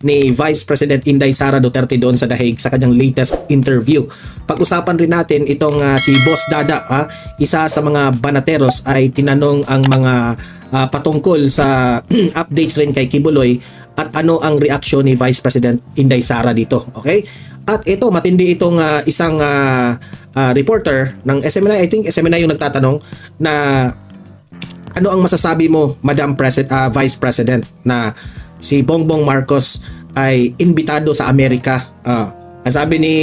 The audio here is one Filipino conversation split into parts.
ni Vice President Inday Sara Duterte doon sa The Hague sa kanyang latest interview. Pag-usapan rin natin itong si Boss Dada, isa sa mga banateros, ay tinanong ang mga patungkol sa updates rin kay Kibuloy at ano ang reaksyon ni Vice President Inday Sara dito. Okay? At ito, matindi itong isang reporter ng SMNI, I think SMNI yung nagtatanong na ano ang masasabi mo, Madam Vice President, na si Bongbong Marcos ay imbitado sa Amerika. Ang sabi ni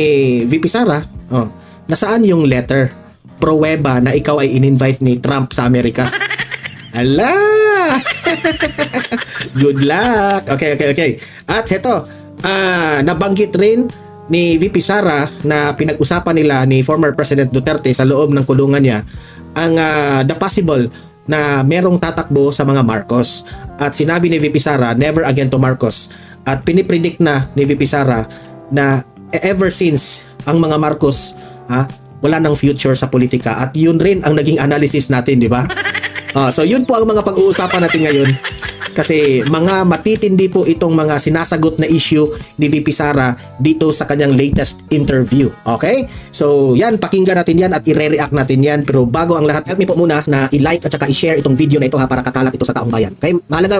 VP Sara, nasaan yung letter? Pruweba na ikaw ay in-invite ni Trump sa Amerika. Ala! Good luck! Okay. At heto, nabanggit rin ni VP Sara na pinag-usapan nila ni former President Duterte sa loob ng kulungan niya ang the possible na merong tatakbo sa mga Marcos. At sinabi ni VP Sara, never again to Marcos. At pinipredict na ni VP Sara na ever since ang mga Marcos wala nang future sa politika. At yun rin ang naging analysis natin, di ba? So yun po ang mga pag-uusapan natin ngayon. Kasi mga matitindi po itong mga sinasagot na issue ni VP Sara dito sa kanyang latest interview. Okay? So yan, pakinggan natin yan at i-react natin yan. Pero bago ang lahat, help me po muna na i-like at saka i-share itong video na ito para kakalat ito sa taong bayan. Okay? Mahalaga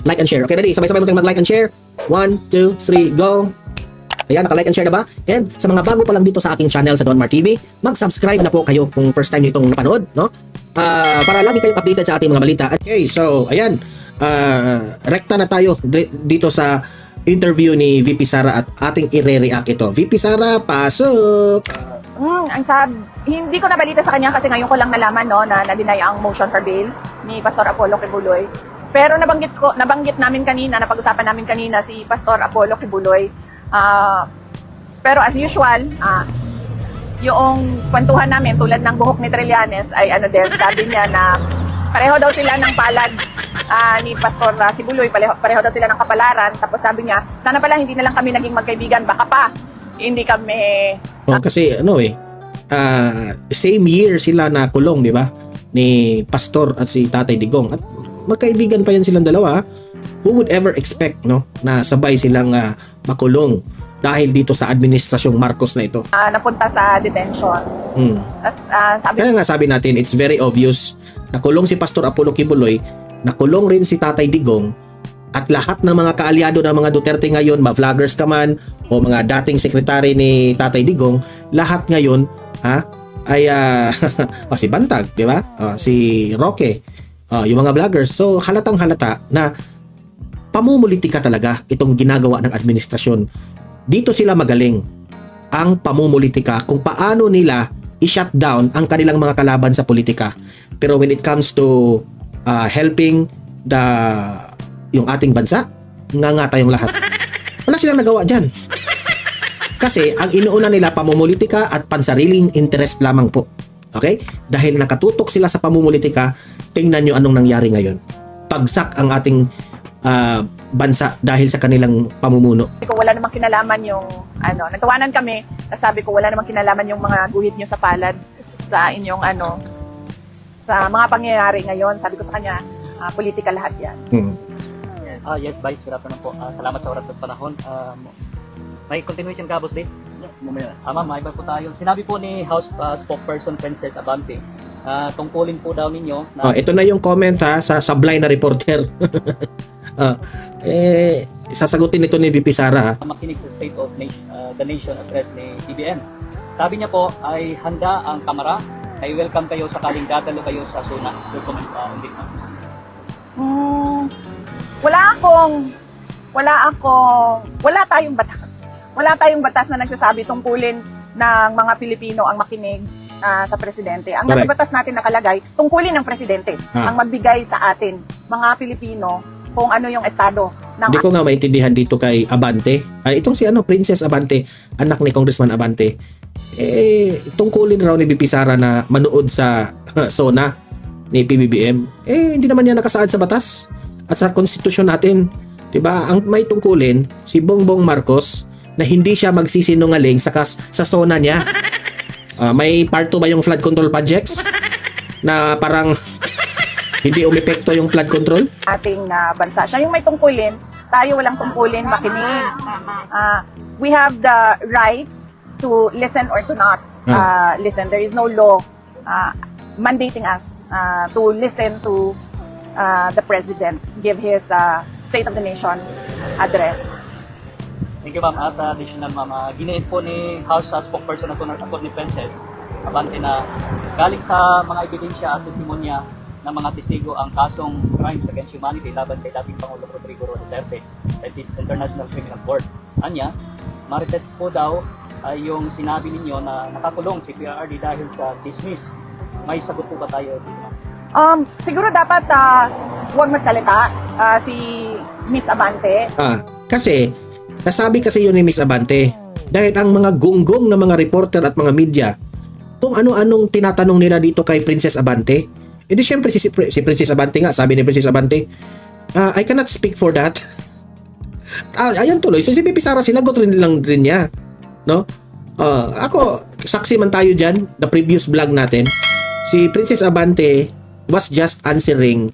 like and share. Okay, ready? Sabay-sabay mo tayong mag-like and share. 1, 2, 3, go! Ayan, naka-like and share na ba? And sa mga bago pa lang dito sa aking channel sa Don Mar TV, mag-subscribe na po kayo kung first time nyo itong napanood, no? Para lagi kayong updated sa ating mga balita. Okay, so ayan, rekta na tayo dito sa interview ni VP Sara at ating i-react ito. VP Sara, pasok! Hindi ko nabalita sa kanya kasi ngayon ko lang nalaman na na-deny ang motion for bail ni Pastor Apollo Kibuloy. Pero nabanggit namin kanina, napag-usapan namin kanina si Pastor Apollo Kibuloy. Pero as usual, yung kwentuhan namin tulad ng buhok ni Trillanes ay sabi niya na pareho daw sila ng palad ni Pastor Kibuloy, pareho daw sila ng kapalaran. Tapos sabi niya, sana pala hindi na lang kami naging magkaibigan, baka pa hindi kami kasi same year sila na kulong, di ba? Ni Pastor at si Tatay Digong, at magkaibigan pa yan silang dalawa. Who would ever expect na sabay silang makulong dahil dito sa administrasyong Marcos na ito? Napunta sa detention. Kaya nga sabi natin, it's very obvious. Nakulong si Pastor Apollo Kibuloy, nakulong rin si Tatay Digong, at lahat ng mga kaalyado ng mga Duterte ngayon, ma-vloggers ka man o mga dating sekretary ni Tatay Digong, lahat ngayon ay si Bantag, di ba? Si Roque, yung mga vloggers. So halatang halata na pamumulitika talaga itong ginagawa ng administrasyon. Dito sila magaling, ang pamumulitika, kung paano nila i-shut down ang kanilang mga kalaban sa politika. Pero when it comes to helping yung ating bansa, nga tayong lahat. Wala silang nagawa dyan. Kasi ang inuuna nila pamumulitika at pansariling interest lamang po. Okay? Dahil nakatutok sila sa pamumulitika, tingnan nyo anong nangyari ngayon. Pagsak ang ating bansa dahil sa kanilang pamumuno. Wala namang kinalaman yung nagtawanan kami, sabi ko wala namang kinalaman yung mga guhit nyo sa palad sa inyong sa mga pangyayari ngayon. Sabi ko sa kanya, politika lahat yan. Yes, Vice, good afternoon po. Salamat sa oras at panahon. May continuation ka, Boss Dave? Ma'am, may iba po tayo. Sinabi po ni House spokesperson Princess Abante, tungkulin po daw ninyo na... ito na yung comment sa sablay na reporter. Sasagutin nito ni VP Sara. Makinig sa State of the Nation address ni BBM. Sabi niya po ay handa ang Kamara, ay welcome kayo sakaling dadalo kayo sa SONA. Your comment on this, ma'am. Wala tayong batas na nagsasabi tungkulin ng mga Pilipino ang makinig sa presidente. Ang nasa batas natin nakalagay, tungkulin ng presidente ang magbigay sa atin, mga Pilipino, kung ano yung estado. Hindi ko nga maintindihan dito kay Abante. Itong si Princess Abante, anak ni Congressman Abante. Tungkulin raw ni VP Sara na manood sa SONA ni PBBM. Hindi naman yan nakasaad sa batas at sa konstitusyon natin. Diba? Ang may tungkulin si Bongbong Marcos na hindi siya magsisinungaling sa SONA niya. May part 2 ba yung flood control projects? Na parang hindi umepekto yung flood control? Ating bansa. Siya yung may tungkulin tayo walang tungkulin makinig. We have the rights to listen or to not listen. There is no law mandating us to listen to the president give his State of the Nation address. Thank you, ma'am. At additional, ma'am, ginain po ni House spokesperson Atty. Princess Abante na galing sa mga ebidensya at testimonya ng mga testigo ang kasong crimes against humanity laban kay dating Pangulong Rodrigo Roa Duterte sa International Criminal Court. Anya, marites po daw ay yung sinabi ninyo na nakakulong si PRRD dahil sa dismiss. May sagot po ba tayo dito, ma'am? Siguro dapat huwag magsalita si Miss Abante. Kasi nasabi kasi yun ni Miss Abante dahil ang mga gunggong na mga reporter at mga media kung ano-anong tinatanong nila dito kay Princess Abante. Edi syempre si Princess Abante nga, sabi ni Princess Abante, I cannot speak for that. Ayan tuloy, so si Pipi Sara sinagot rin niya, no? Ako, saksi man tayo dyan, the previous vlog natin, si Princess Abante was just answering